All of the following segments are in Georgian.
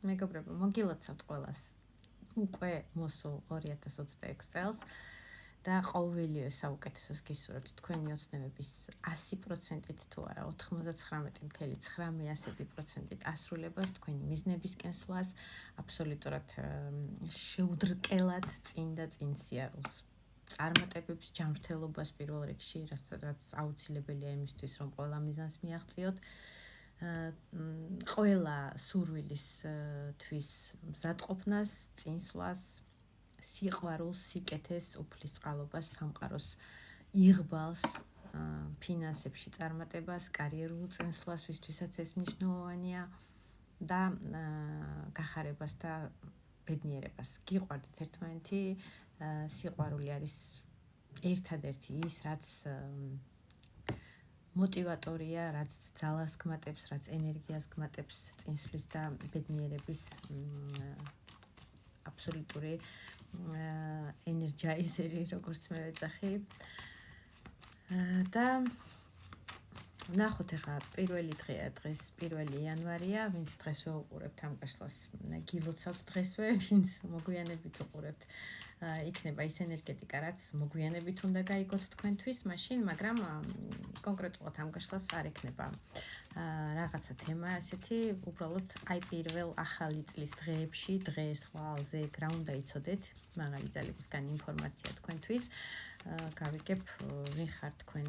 მეგობრებო, მოგილოცავთ ყველას. უკვე მოსულ 2026 წელს და ყოველივე საუკეთესოს გისურვებთ თქვენი ოცნებების 100%-ით თუ არა 99.9%-ით ასრულებას, თქვენი მიზნებისკენ სვლას, აბსოლუტურად შეუდრკელად წინ და წინ სიარულს. წარმატებების ჯანმრთელობას პირველ რიგში, რაც აუცილებელია იმისთვის, რომ ყველა მიზანს მიაღწიოთ. ყველა სურვილის თვის მზადყოფნას, წინსვლას, სიყვარულს, სიკეთეს, უფლისწყალობას, სამყაროს იღბალს, ფინანსებში წარმატებას, კარიერულ წინსვლას, ვისთვისაც ეს მნიშვნელოვანია და გახარებას და ბედნიერებას. გიყვარდეთ ერთმანეთი, სიყვარული არის ერთადერთი ის, რაც მოტივატორია, რაც ძალას გმატებს, რაც ენერგიას გმატებს, წინსვლის და ბედნიერების აბსოლუტური ენერგიზერი, როგორც მე ვეძახი. და ნახოთ ახლა პირველი დღეა, დღეს 1 იანვარია, ვინც დღესვე უყურებთ ამ გაშლას, გილოცავთ დღესვე, ვინც მოგვიანებით უყურებთ. იქნება ის ენერგეტიკა, რაც მოგვიანებით უნდა გაიგოთ თქვენთვის, მაშინ, მაგრამ კონკრეტულად ამ გაშლას არ ექნება რაღაცა თემა ასეთი, უბრალოდ აი პირველ ახალი წლის დღეებში, დღეს, ხვალზე, რა უნდა იცოდეთ, მაღალი ძალებისგან ინფორმაცია თქვენთვის. გავიგებ, ვინ ხართ თქვენ,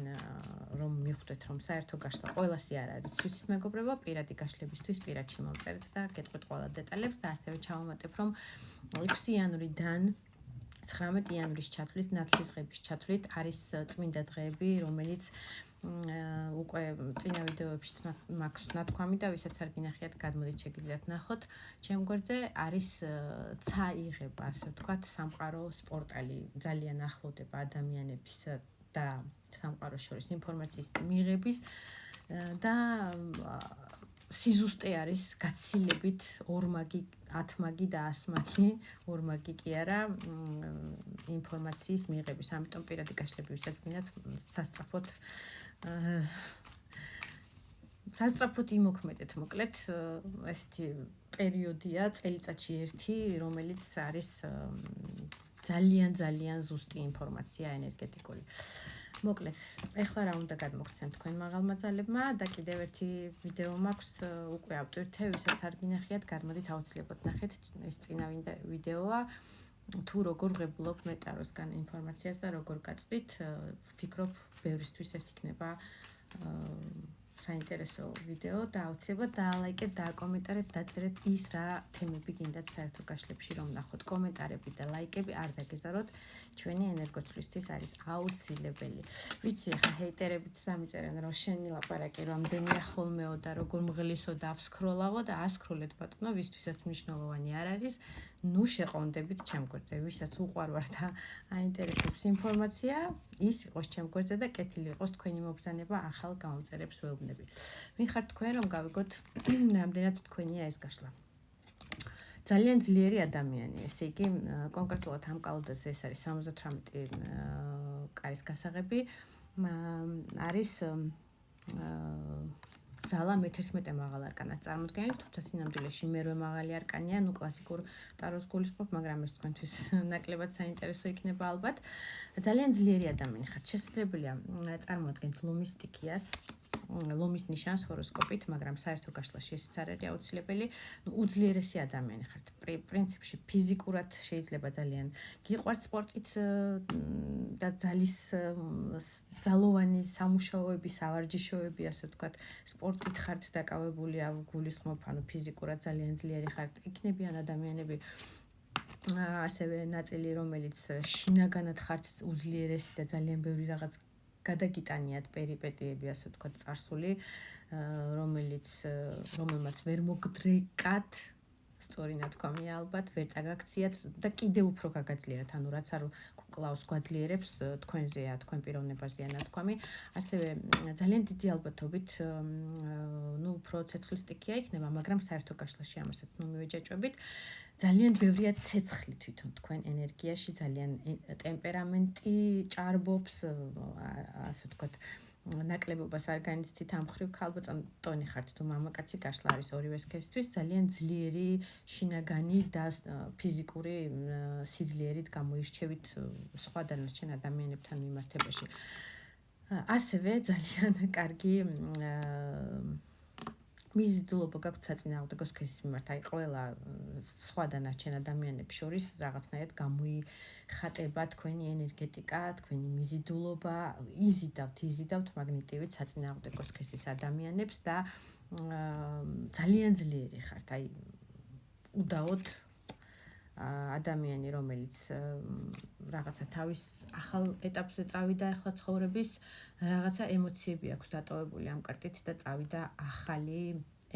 რომ მიხვდეთ, რომ საერთო გაშლა ყველასი არ არის. ვიცით მეგობრებო, პირადი გაშლებისთვის პირადში მოვწერეთ და გეტყვით ყველა დეტალებს და ასევე ჩავამატებ, რომ 6 იანვრიდან 19 იანვრის ჩათვლით, ნათლის ღების ჩათვლით არის წმინდა დღეები, რომელიც უკვე წინა ვიდეოებშიც მაქვს ნათქვამი და ვისაც არ გინახიათ, გადმოდით შეგიძლიათ ნახოთ. ჩემ გვერდზე არის ცა იღება, ასე ვთქვათ, სამყაროს პორტალი, ძალიან ახლოვდება ადამიანების და სამყაროს შორის ინფორმაციის მიღების და სიზუსტე არის გაცილებით 2 მაგი, 10 მაგი და 100 მაგი, 2 მაგი კი არა, ინფორმაციის მიღების. ამიტომ პირადი გაშლები, ვისაც გინდათ, სასწრაფოდ იმოქმედეთ, მოკლედ, ესეთი პერიოდია, წელიწადში ერთი, რომელიც არის ძალიან ზუსტი ინფორმაცია ენერგეტიკული. მოკლედ, ეხლა რა უნდა გადმოგცემთ თქვენ მაღალმა ძალებმა და კიდევ ერთი ვიდეო მაქვს, უკვე ავტვირთე, ვისაც არ გინახიათ, გადმოდით აუცილებლად ნახეთ, ეს წინა ვიდეოა. თუ როგორ ღებულობ მეტაროსგან ინფორმაციას და როგორ გაწვით, ვფიქრობ, ბევრისთვის ეს იქნება საინტერესო ვიდეო და აუცილებლად დაალაიკეთ, დააკომენტარეთ, დაწერეთ ის რა თემები გინდათ საერთო გაშლებში რომ ნახოთ. კომენტარები და ლაიკები არ დაგეზაროთ, ჩვენი ენერგოცვლისთვის არის აუცილებელი. ვიცი, ახლა ჰეიტერებიც დამიწერენ, რომ შენი ლაპარაკი რამდენია ხოლმეო და როგორ მღლისო და ავსკროლავო და ასკროლეთ ბატონო, ვისთვისაც მნიშვნელოვანი არ არის. ნუ შეყონდებით ჩემ გვერდზე, ვისაც უყვარვარ და აინტერესებს ინფორმაცია, ის იყოს ჩემ გვერდზე და კეთილი იყოს თქვენი მობრძანება ახალ გამომწერებს ვეუბნები. ვინ ხართ თქვენ, რომ გავიგოთ, რამდენად თქვენია ეს გაშლა. ძალიან ძლიერი ადამიანი, ესე იგი, კონკრეტულად ამ კალოდაზე ეს არის 78 კარის გასაღები, არის ძალა მე-11 მაღალ არკანად წარმოდგენილი, თუმცა სინამდვილეში მერვე მაღალი არკანია, ნუ კლასიკურ ტაროს გულისხმობ, მაგრამ ეს თქვენთვის ნაკლებად საინტერესო იქნება ალბათ. ძალიან ძლიერი ადამიანი ხართ, შესაძლებელია წარმოადგენთ ლომის სტიქიას, ლომის ნიშანს ჰოროსკოპით, მაგრამ საერთო გაშლაში ესეც არ არის აუცილებელი. უძლიერესი ადამიანი ხართ. პრინციპში ფიზიკურად შეიძლება ძალიან გიყვართ სპორტით და ძალოვანი სამუშაოები, სავარჯიშოები, ასე ვთქვათ, სპორტით ხართ დაკავებული, გულისხმობ, ანუ ფიზიკურად ძალიან ძლიერი ხართ. იქნებიან ადამიანები ასევე ნაწილი, რომელიც შინაგანად ხართ უძლიერესი და ძალიან ბევრი რაღაც გადაგიტანიათ პერიპეტიები, ასე ვთქვათ, წარსული, რომელმაც ვერ მოგდრეკათ, სწორი ნათქვამია ალბათ, ვერ წაგაქციათ და კიდევ უფრო გაგაძლიერათ, ანუ რაც არ გკლავს გვაძლიერებს, თქვენზეა, თქვენ პიროვნებაზეა ნათქვამი. ასევე ძალიან დიდი ალბათობით, უფრო ცეცხლის სტიქია იქნება, მაგრამ საერთო გაშლაში ამასაც მივეჯაჭვებით. ძალიან ბევრია ცეცხლი თვითონ თქვენ ენერგიაში, ძალიან ტემპერამენტი ჭარბობს, ასე ვთქვათ, ნაკლებობას არ განიცდით ამ ხრივ ქალბატონი ხართ თუ მამაკაცი გაშლა არის ორივე სქესთვის ძალიან ძლიერი შინაგანი და ფიზიკური სიძლიერით გამოირჩევით სხვა დანარჩენ ადამიანებთან მიმართებაში. ასევე ძალიან კარგი მიზიდულობა გაქვთ საწინააღმდეგო სქესის მიმართ, აი ყველა სხვა დანარჩენ ადამიანებს შორის რაღაცნაირად გამოიხატება თქვენი ენერგეტიკა, თქვენი მიზიდულობა, იზიდავთ მაგნიტივით საწინააღმდეგო სქესის ადამიანებს და ძალიან ძლიერი ხართ, აი უდაოდ ადამიანი, რომელიც რაღაცა თავის ახალ ეტაპზე წავიდა ახლა ცხოვრების, რაღაცა ემოციები აქვს დატოვებული ამ კარტით და წავიდა ახალი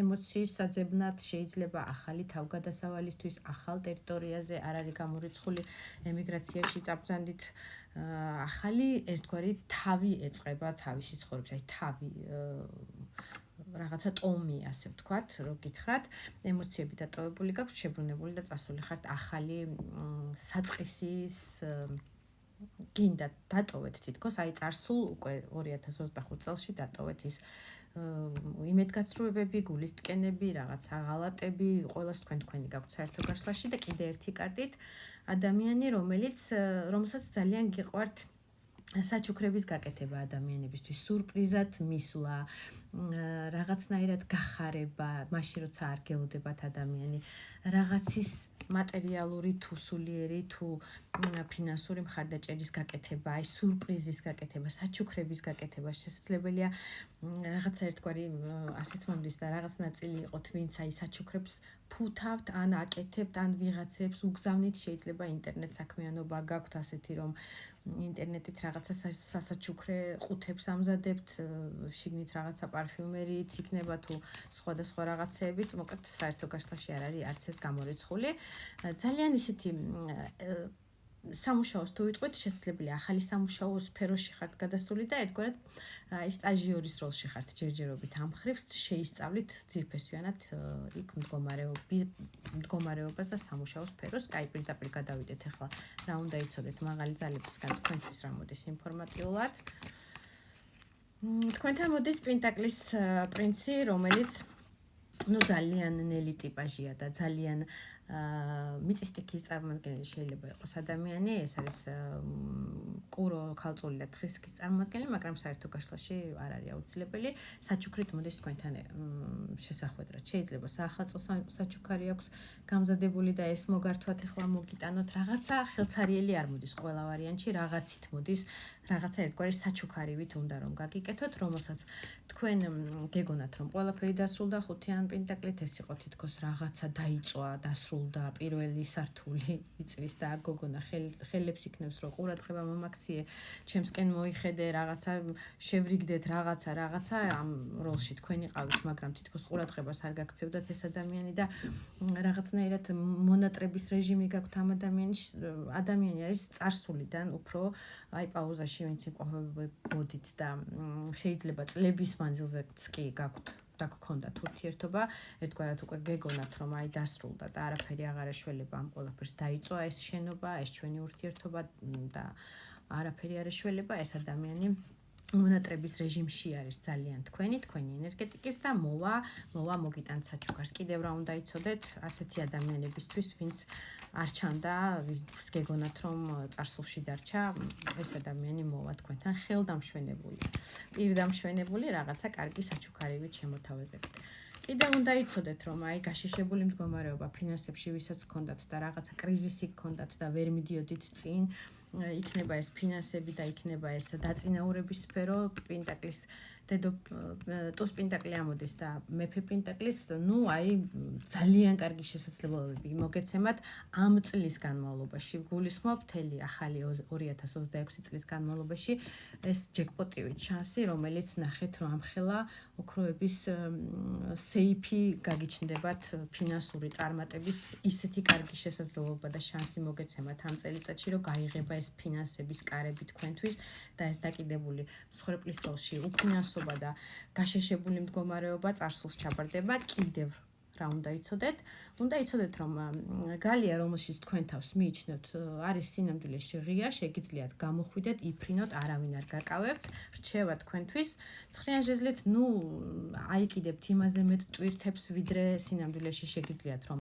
ემოციის საძებნად, შეიძლება ახალი თავგადასავალისთვის, ახალ ტერიტორიაზე, არ არის გამორიცხული ემიგრაციაში წაბრძანდით, ახალი ერთგვარი თავი ეწყება თავისი ცხოვრების, აი თავი რაღაცა ტომი, ასე ვთქვათ, რო გითხრათ, ემოციები დატოვებული გაქვთ, შებრუნებული და წასული ხართ ახალი საწყისის გინდა დატოვეთ თითქოს, აი წარსულ უკვე 2025 წელში დატოვეთ ის იმედგაცრუებები, გულის ტკენები, რაღაცა ღალატები, ყველას თქვენი გაქვთ საერთო გაშლაში და კიდე ერთი კარტით ადამიანი, რომელსაც ძალიან გიყვართ საჩუქრების გაკეთება ადამიანებისთვის, სურპრიზად მისვლა, რაღაცნაირად გახარება, მაშინ როცა არ გელოდებათ ადამიანი, რაღაცის მატერიალური თუ სულიერი თუ ფინანსური მხარდაჭერის გაკეთება, აი სურპრიზის გაკეთება, საჩუქრების გაკეთება შესაძლებელია რაღაცა ერთგვარი ასეც მომდის და რაღაც ნაწილი იყოთ, ვინც აი საჩუქრებს ფუთავთ, ან აკეთებთ, ან ვიღაცებს უგზავნით, შეიძლება ინტერნეტ საქმიანობა გაქვთ ასეთი, რომ ინტერნეტით რაღაცა სასაჩუქრე ყუთებს ამზადებთ, შიგნით რაღაცა პარფიუმერით იქნება თუ სხვადასხვა რაღაცეებით, მოკლედ საერთო გაშლაში არ არის არც ეს გამორიცხული. ძალიან ისეთი სამუშაოს თუ ვიტყვით, შესაძლებელია ახალი სამუშაო სფეროში ხართ გადასული და ერთგვარად აი სტაჟიორის როლში ხართ ჯერჯერობით ამ ხრივს შეისწავლით ძირფესვიანად იქ მდგომარეობას და სამუშაო სფეროს. კაი, პირდაპირ გადავიდეთ ახლა რა უნდა იცოდეთ მაღალი ძალებისგან თქვენთვის რა მოდის ინფორმატიულად. თქვენთან მოდის პენტაკლის პრინცი, რომელიც ძალიან ნელი ტიპაჟია და ძალიან მიწისტიქის წარმოადგენელი შეიძლება იყოს ადამიანი, ეს არის კურო, ქალწული და თხისქის წარმოადგენელი, მაგრამ საერთო გაშლაში არ არის აუცილებელი. საჩუქრით მოდის თქვენთან შესახვედრად. შეიძლება საახალწლო საჩუქარი აქვს გამზადებული და ეს მოგართვათ, ახლა მოგიტანოთ რაღაცა, ხელცარიელი არ მოდის ყველა ვარიანტში, რაღაცით მოდის, რაღაცა ერთგვარი საჩუქარივით უნდა რომ გაგიკეთოთ, რომელსაც თქვენ გეგონათ რომ ყველაფერი დასრულდა ხუთიან პენტაკლით, ეს იყო თითქოს რაღაცა დაიწვა, დასრულდა, პირველი სართული იწვის და გოგონა ხელებს იქნევს რომ ყურადღება მომაქციე, ჩემსკენ მოიხედე, რაღაცა შევრიგდეთ, რაღაცა ამ როლში თქვენ იყავით, მაგრამ თითქოს ყურადღებას არ გაქცევდათ ეს ადამიანი და რაღაცნაირად მონატრების რეჟიმი გაქვთ ამ ადამიანი არის წარსულიდან უფრო აი პაუზაში ვინც იმყოფებოდით და შეიძლება წლების მანძილზეც კი გაქვთ და გქონდათ ურთიერთობა, ერთგვარად უკვე გეგონათ რომ აი დასრულდა და არაფერი აღარ ეშველება ამ ყველაფერს დაიწვა ეს შენობა, ეს ჩვენი ურთიერთობა და არაფერი არ ეშველება, ეს ადამიანი მონატრების რეჟიმში არის ძალიან თქვენი ენერგეტიკის და მოვა მოგიტანთ საჩუქარს. კიდევ რა უნდა იცოდეთ ასეთი ადამიანებისთვის, ვინც არ ჩანდა, ვინც გეგონათ რომ წარსულში დარჩა, ეს ადამიანი მოვა თქვენთან ხელდამშვენებული, პირდამშვენებული, რაღაცა კარგი საჩუქარივით შემოთავაზებთ. კიდევ უნდა იცოდეთ რომ აი გაშიშებული მდგომარეობა ფინანსებში ვისაც გქონდათ და რაღაცა კრიზისი გქონდათ და ვერ მიდიოდით წინ, იქნება ეს ფინანსები და იქნება ეს დაწინაურების სფერო, პენტაკლის დედო ტუს პენტაკლი ამოდის და მეფე პენტაკლის, ნუ აი ძალიან კარგი შესაძლებლობები მოგეცემათ ამ წლის განმავლობაში. გულისხმობ მთელი ახალი 2026 წლის განმავლობაში ეს ჯეკპოტივით შანსი, რომელიც ნახეთ რომ ამხელა ოქროების სეიფი გაგიჩნდებათ ფინანსური წარმატების ისეთი კარგი შესაძლებლობა და შანსი მოგეცემათ ამ წელიწადში, რომ გაიღება ეს ფინანსების კარები თქვენთვის და ეს დაკიდებული მსხვერპლის როლში უფინანსობა და გაშეშებული მდგომარეობა წარსულს ჩაბარდება. კიდევ რა უნდა იცოდეთ? უნდა იცოდეთ, რომ გალია, რომელშიც თქვენ თავს მიიჩნევთ, არის სინამდვილეში ღია, შეგიძლიათ გამოხვიდეთ, იფრინოთ, არავინ არ გაკავებთ, რჩევა თქვენთვის. ცხრიან ჟეზლით, აიკიდებთ იმაზე მეტ ტვირთებს, ვიდრე სინამდვილეში შეგიძლიათ, რომ